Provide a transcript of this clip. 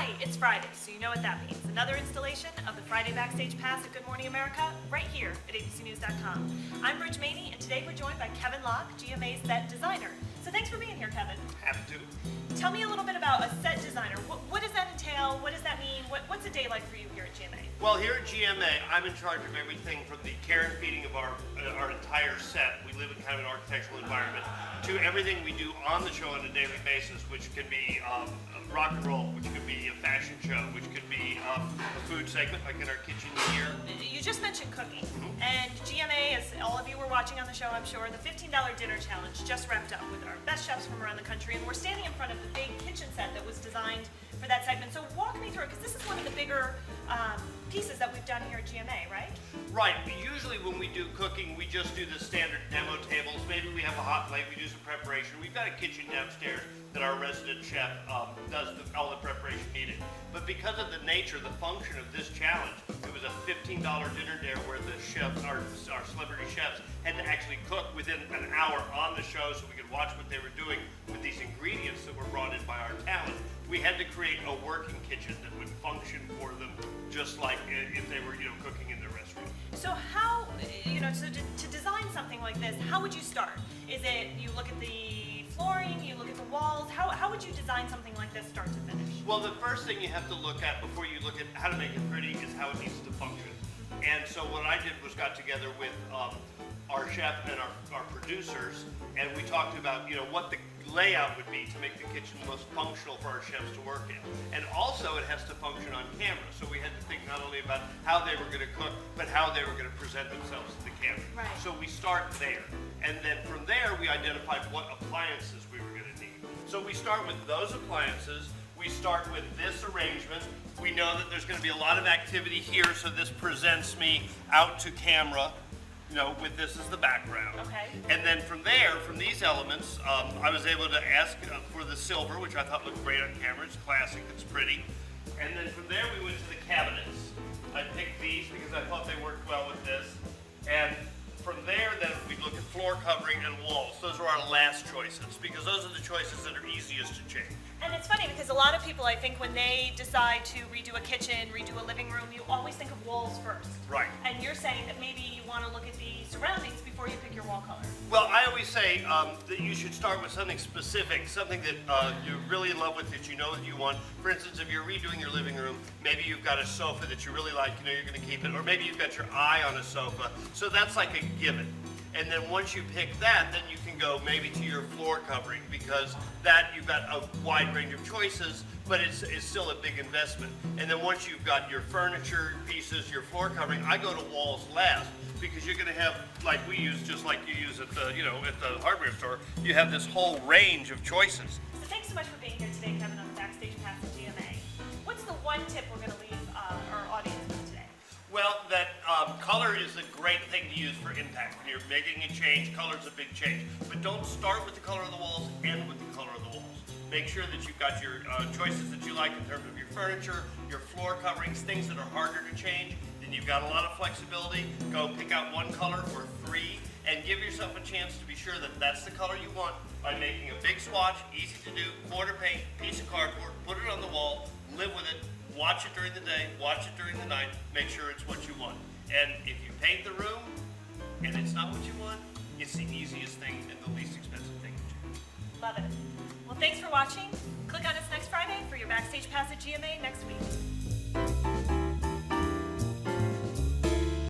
right, it's Friday, so you know what that means. Another installation of the Friday Backstage Pass at Good Morning America, right here at abcnews.com. I'm Bridge Maney, and today we're joined by Kevin Locke, GMA's set designer. So thanks for being here, Kevin. Happy to. Tell me a little bit about a set designer. What does that entail? What does that mean? What's a day like for you here at GMA? Well, here at GMA, I'm in charge of everything from the care and feeding of our entire set. We live in kind of an architectural environment, to everything we do on the show on a daily basis, which can be rock and roll, which could be a fashion show, which could be a food segment like in our kitchen here. You just mentioned cooking, and GMA, as all of you were watching on the show, I'm sure, the $15 dinner challenge just wrapped up with our best chefs from around the country, and we're standing in front of the big kitchen set that was designed for that segment. So walk me through it, because this is one of the bigger pieces that we've done here at GMA, right? Right. Usually when we do cooking, we just do the standard demo tables. Maybe we have a hot plate, we do some preparation. We've got a kitchen downstairs that our resident chef does all the preparation needed. But because of the nature, the function of this challenge, it was a $15 dinner there where the chefs, our celebrity chefs, had to actually cook within an hour on the show so we could watch what they were doing with these ingredients that were brought in by our talent. We had to create a working kitchen that would function for them just like if they were, cooking in their restaurant. So how, to design something like this, how would you start? Is it you look at the flooring, you look at the walls? How would you design something like this start to finish? Well, the first thing you have to look at before you look at how to make it pretty is how it needs to function. And so what I did was got together with our chef and our producers, and we talked about what the layout would be to make the kitchen most functional for our chefs to work in. And also it has to function on camera. So we had to think not only about how they were going to cook, but how they were going to present themselves to the camera. Right. So we start there. And then from there we identified what appliances we were going to need. So we start with those appliances. We start with this arrangement. We know that there's going to be a lot of activity here, so this presents me out to camera, with this as the background. Okay. And then from there, from these elements, I was able to ask for the silver, which I thought looked great on camera. It's classic, it's pretty. And then from there, we went to the cabinets. I picked these because I thought they worked well with this. And from there, then we look at floor covering and walls. Those are our last choices because those are the choices that are easiest to change. And it's funny because a lot of people, I think, when they decide to redo a kitchen, redo a living room, you always think of walls first. Right. And you're saying that maybe you want to look at the surroundings before you pick your wall color. Well, I always say that you should start with something specific, something that you're really in love with, that you know that you want. For instance, if you're redoing your living room, maybe you've got a sofa that you really like, you're going to keep it, or maybe you've got your eye on a sofa. So that's like a given. And then once you pick that, then you can go maybe to your floor covering, because that you've got a wide range of choices, but it's still a big investment. And then once you've got your furniture pieces, your floor covering, I go to walls last, because you're going to have, like we use, just like you use at the at the hardware store, you have this whole range of choices. So thanks so much for being here today, Kevin, on the Backstage Pass at GMA. What's the one tip we're going to leave our audience with today? Well, that color is a great thing to use for impact. When you're making a change, color's a big change. But don't start with the color of the walls, end with the color of the walls. Make sure that you've got your choices that you like in terms of your furniture, your floor coverings, things that are harder to change. Then you've got a lot of flexibility. Go pick out one color or three, and give yourself a chance to be sure that that's the color you want by making a big swatch, easy to do, quarter paint, piece of cardboard, put it on the wall, live with it. Watch it during the day, watch it during the night, make sure it's what you want. And if you paint the room and it's not what you want, it's the easiest thing and the least expensive thing to change. Love it. Well, thanks for watching. Click on us next Friday for your Backstage Pass at GMA next week.